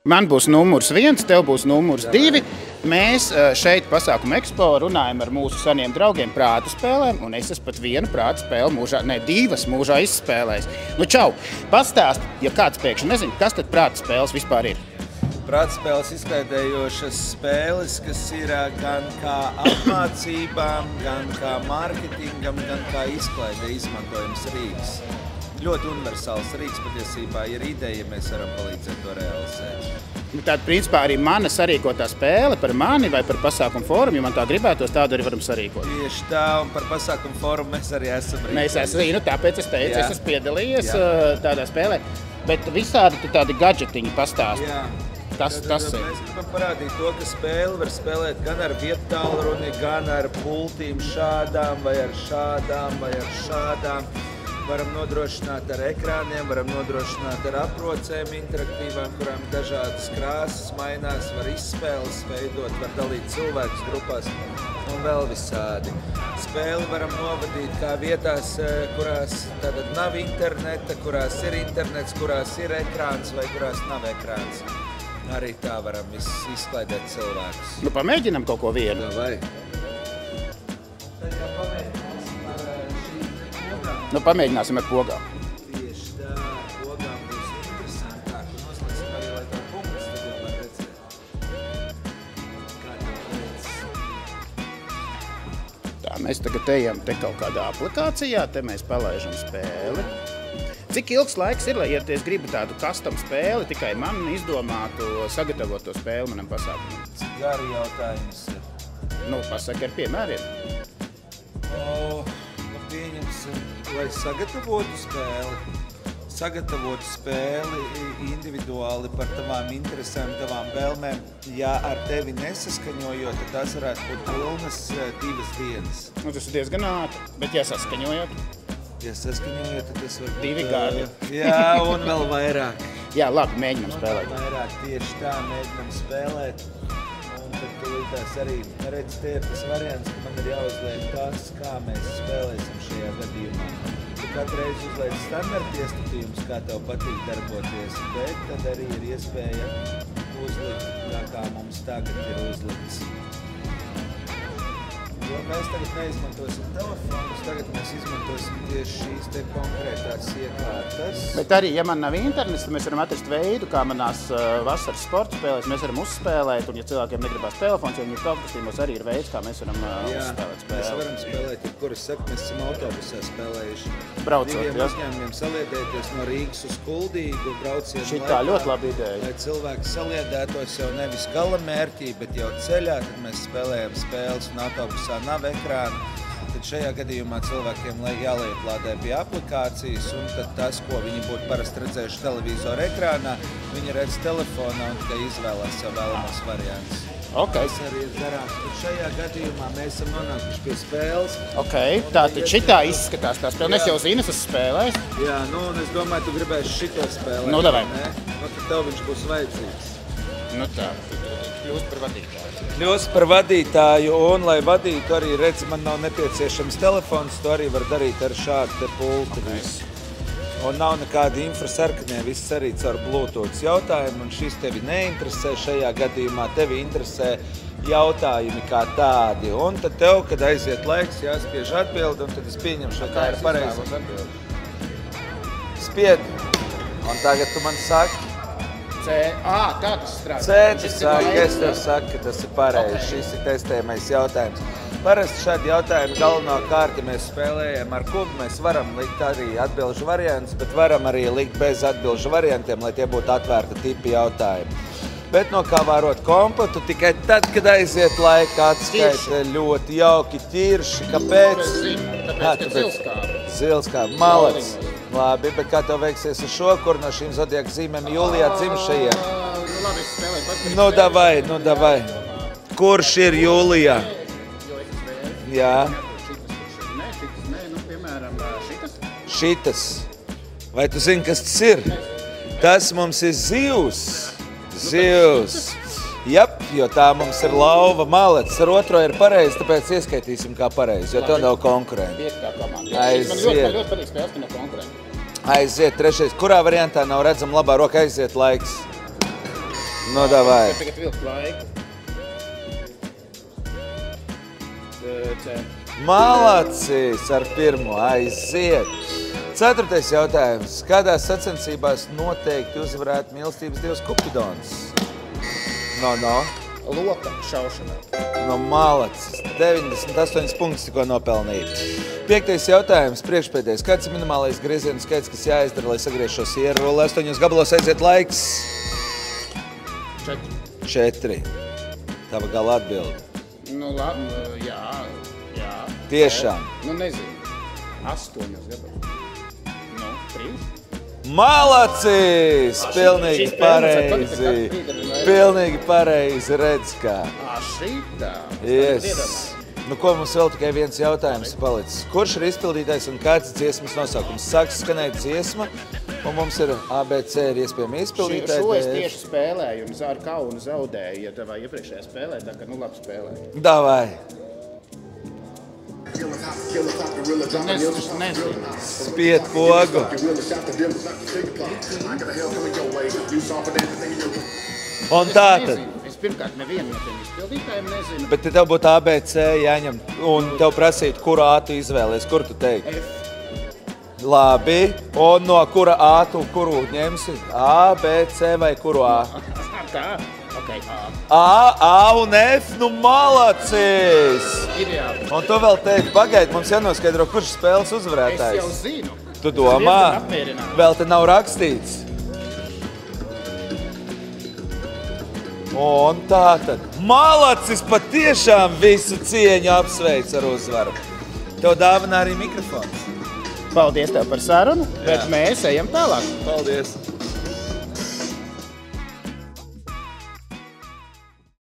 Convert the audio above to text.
Man būs numurs 1, tev būs numurs 2. Mēs šeit pasākuma ekspo runājam ar mūsu seniem draugiem prāta spēlēm, un es esmu pat vienu prāta spēli mūžā, ne, 2 mūžā izspēlējis. Nu čau, pastāst, ja kāds pēkšņi nezin, kas tad prāta spēles vispār ir? Prāta spēles izklaidējošas spēles, kas ir gan kā apmācībām, gan kā mārketingam, gan kā izklaidē izmantojams rīks. Ļoti universāls rīks patiesībā ir ideja, ja mēs varam palīdzēt to realizēt. Tāda, principā, arī mana sarīkotā spēle par mani vai par pasākumu fórumu, ja man tā gribētos, tādu arī varam sarīkot. Tieši tā, un par pasākumu fórumu mēs arī esam rīkojuši. Mēs esam, tāpēc es teicu, es esmu piedalījies tādā spēlē, bet visādi tādi gadžetiņi pastāst. Jā. Tas ir. Mēs gribam parādīt to, ka spēli var spēlēt gan ar viettālruni, gan ar pultīm šādām, vai ar šādām, vai ar šādām. Varam nodrošināt ar ekrāniem, varam nodrošināt ar aprocēm interaktīvām, kurām dažādas krāsas mainās, var izspēles veidot, var dalīt cilvēkus grupās un vēl visādi. Spēli varam novadīt kā vietās, kurās tātad nav interneta, kurās ir internets, kurās ir ekrāns vai kurās nav ekrāns. Arī tā varam izklaidēt cilvēkus. Nu, pamēģinam kaut ko vienu. Vai? Nu, pamēģināsim ar pogām. Tieši tā, ar pogām būs interesantāk. Un noslēgsim arī, lai tā punkts, tad jau var redzēt. Kā tev liekas? Tā, mēs tagad ejam te kaut kādā aplikācijā, te mēs palaižam spēli. Cik ilgs laiks ir, lai, ja es gribu tādu custom spēli, tikai man izdomātu sagatavot to spēli manam pasākumam? Cik gari jautājums ir? Nu, pasaka ar piemēriem. Pieņemsim, lai sagatavotu spēli individuāli par tavām interesēm, tavām vēlmēm. Ja ar tevi nesaskaņojot, tad tās varētu būt pilnas 2 dienas. Nu, tas ir diezgan ātri, bet ja saskaņojot? Ja saskaņojot, tad tas var būt 2 gadi. Jā, un vēl vairāk. Jā, labi, mēģinam spēlēt. Vēl vairāk, tieši tā, mēģinam spēlēt. Un tad tulītās arī redz, tie ir tas variants, ka man ir jāuzliek tas, kā mēs spēlēsim šajā gadījumā. Tu katru reizi uzliek standarta iestatījums, kā tev patīk darboties, bet tad arī ir iespēja uzlikt tā, kā mums tagad ir uzlikts. Jo mēs tagad neizmantosim telefonus, tagad mēs izmantosim tieši šīs te konkrētās iekārtas. Bet arī, ja man nav internets, tad mēs varam atrast veidu, kā manās vasaras sporta spēlēs mēs varam uzspēlēt, un ja cilvēkiem negribās telefons, ja viņi ir tautkustīmos, arī ir veids, kā mēs varam uzspēlēt spēli. Mēs varam spēlēt, ja kuras saka, mēs esam autobusā spēlējuši. Braucot, Diviem uzņēmumiem saliedēties no Rīgas uz Kuldīgu, braucienu Šī tā ļoti laba ideja. Lai cilvēki saliedētos jau nevis gala mērķī, bet jau ceļā, kad mēs spēlējam spēles un autobusā nav ekrāna, tad šajā gadījumā cilvēkiem jālieplādē pie aplikācijas, un tad tas, ko viņi būtu parasti redzējuši televizoru ekrānā, viņi redz telefonā un tikai izvēlās sev vēlamos variantus. Okay. Tas arī ir darāms, bet šajā gadījumā mēs esam nonākuši pie spēles. Ok, tātad šitā izskatās tā spēle. Es jau zinu, es esmu spēlējis. Jā, nu, un es domāju, tu gribēsi šito spēlēt. Nu, davai. Nu, tad tev viņš būs vajadzīgs. Nu tā, kļūst par vadītāju. Kļūst par vadītāju, un, lai vadītu arī, redzi, man nav nepieciešams telefons, to arī var darīt ar šādu te pulti visu. Un nav nekāda infrasarkanē, viss arī caur Bluetooth jautājumu, un šis tevi neinteresē šajā gadījumā, tevi interesē jautājumi kā tādi. Un tad tev, kad aiziet laiks, jāspiež atbildi, un tad es pieņemšu, tā ir pareizi. Spied, un tagad tu man saki. Tā tas strādā. Es tev saku, ka tas ir pareizi. Šis ir testējamais jautājums. Parasti šādi jautājumi galvenokārt, ja mēs spēlējam ar kubu, mēs varam likt arī atbilžu variantus, bet varam arī likt bez atbilžu variantiem, lai tie būtu atvērta tipi jautājumi. Bet no kā vārot kompatu, tikai tad, kad aiziet laika atskaita ļoti jauki ķirši. Kāpēc? Tāpēc, ka zilskābi. Zilskābi, malac. Labi, bet kā tev veiksies ar šo, kur no šīm zodiaka zīmēm jūlijā dzimšajiem? Nu labi, es spēlēju pats. Nu davai. Kurš ir jūlijā? Jā. Nē, nu, piemēram, šitas. Šitas. Vai tu zini, kas tas ir? Tas mums ir zivs. Zivs. Jap, jo tā mums ir lauva malets. Ar otro ir pareizi, tāpēc ieskaitīsim kā pareizi, jo tev nav konkurenti. Piektā komanda. Man ļoti patīk spēles, ka nav konkurenti. Aiziet, trešais. Kurā variantā nav redzama labā roka? Aiziet laiks. Nu, davai. Tagad vilkt laiku. Malacis ar pirmo aiziet. 4. jautājums. Kādās sacensībās noteikti uzvarētu mīlestības dievs Kupidons? No. Loka šaušanā. No Malacis. 98 punktus tikko nopelnīt. 5. jautājums. Priekšpēdējais. Kāds ir minimālais griezienu skaits, kas jāizdara, lai sagriež šo sieru rulli? 8 gabalos aiziet laiks. 4. Tava gala atbilde. Nu, labi, jā. Tiešām. Nu, nezinu. 8 gabalos. Nu, 3. Malacis! Pilnīgi pareizi. Pilnīgi pareizi redz kā. Šitā. Yes. Nu, ko mums vēl tikai viens jautājums palicis. Kurš ir izpildītājs un kāds dziesmas nosaukums? Sāks skanēt dziesma, un mums ir ABC ir iespējami izpildītāji. Šo es tieši spēlēju un ar kaunu zaudēju, ja tavā iepriekšējā spēlē, tā ka nu labi spēlēju. Davai. Nezinu. Spied pogu. Un tātad. Es pirmkārt nevienu no tiem izpildītājiem nezinu. Bet tev būtu ABC jāņem un tev prasīt, kuru ātu izvēlies, kur tu teiktu? F. Labi. Un no kura ātu, kuru ņemsi? A, B, C vai kuru A? Tā? Ok, A. A un F, nu malacis! Ideāli. Un tu vēl teikti, pagaidi, mums jānoskaidro, kurš spēles Es uzvarētājs. jau zinu. Tu domā? Es diezgan Vēl te nav rakstīts. Un tātad, malacis patiešām visu cieņu apsveic ar uzvaru. Tev dāvana arī mikrofons. Paldies tev par sarunu, bet mēs ejam tālāk. Paldies.